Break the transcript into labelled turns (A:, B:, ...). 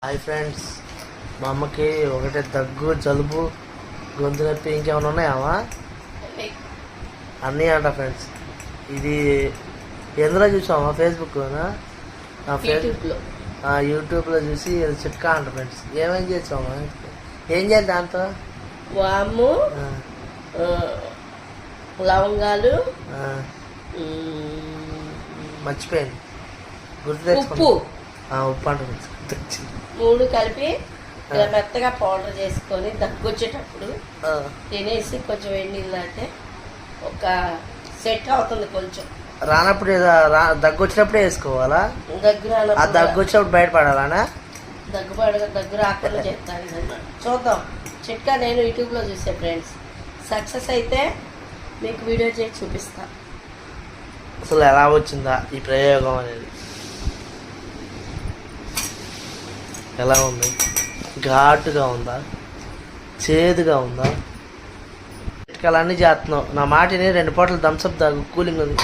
A: Hi friends, మా అమ్మకి ఒకటే దగ్గు, జలుబు, గొంతు నొప్పి, ఇంకేమైనా ఉన్నాయామా? అన్నీ అంట ఫ్రెండ్స్. ఇది ఎందులో చూసామా? ఫేస్బుక్లోనా? యూట్యూబ్లో చూసి అది చిట్కా అంట ఫ్రెండ్స్. ఏమేం చేసామా? ఏం చేయాలి దాంతో?
B: వాము, లవంగాలు,
A: మర్చిపోయింది, గుర్తు తెచ్చుకో. ఉప్పు అంట ఫ్రెండ్స్.
B: 3 కలిపి ఇలా మెత్తగా పౌడర్ చేసుకొని దగ్గొచ్చేటప్పుడు తినేసి కొంచెం వేడి నీళ్ళు అయితే ఒక సెట్ అవుతుంది. కొంచెం
A: రానప్పుడు దగ్గు వచ్చినప్పుడే వేసుకోవాలా? దగ్గు వచ్చినప్పుడు బయటపడాలనా?
B: దగ్గు రాకుండా చేస్తాను. చూద్దాం. చిట్కా నేను యూట్యూబ్లో చూసే ఫ్రెండ్స్. సక్సెస్ అయితే మీకు వీడియో చేసి చూపిస్తా.
A: అసలు ఎలా వచ్చిందా ఈ ప్రయోగం అనేది? ఎలా ఉంది? ఘాటుగా ఉందా? చేదుగా ఉందా? చిట్కాలన్నీ చేస్తున్నావు. నా మాటని 2 పూటలు థమ్స్అప్ తాగు, కూలింగ్ ఉంది.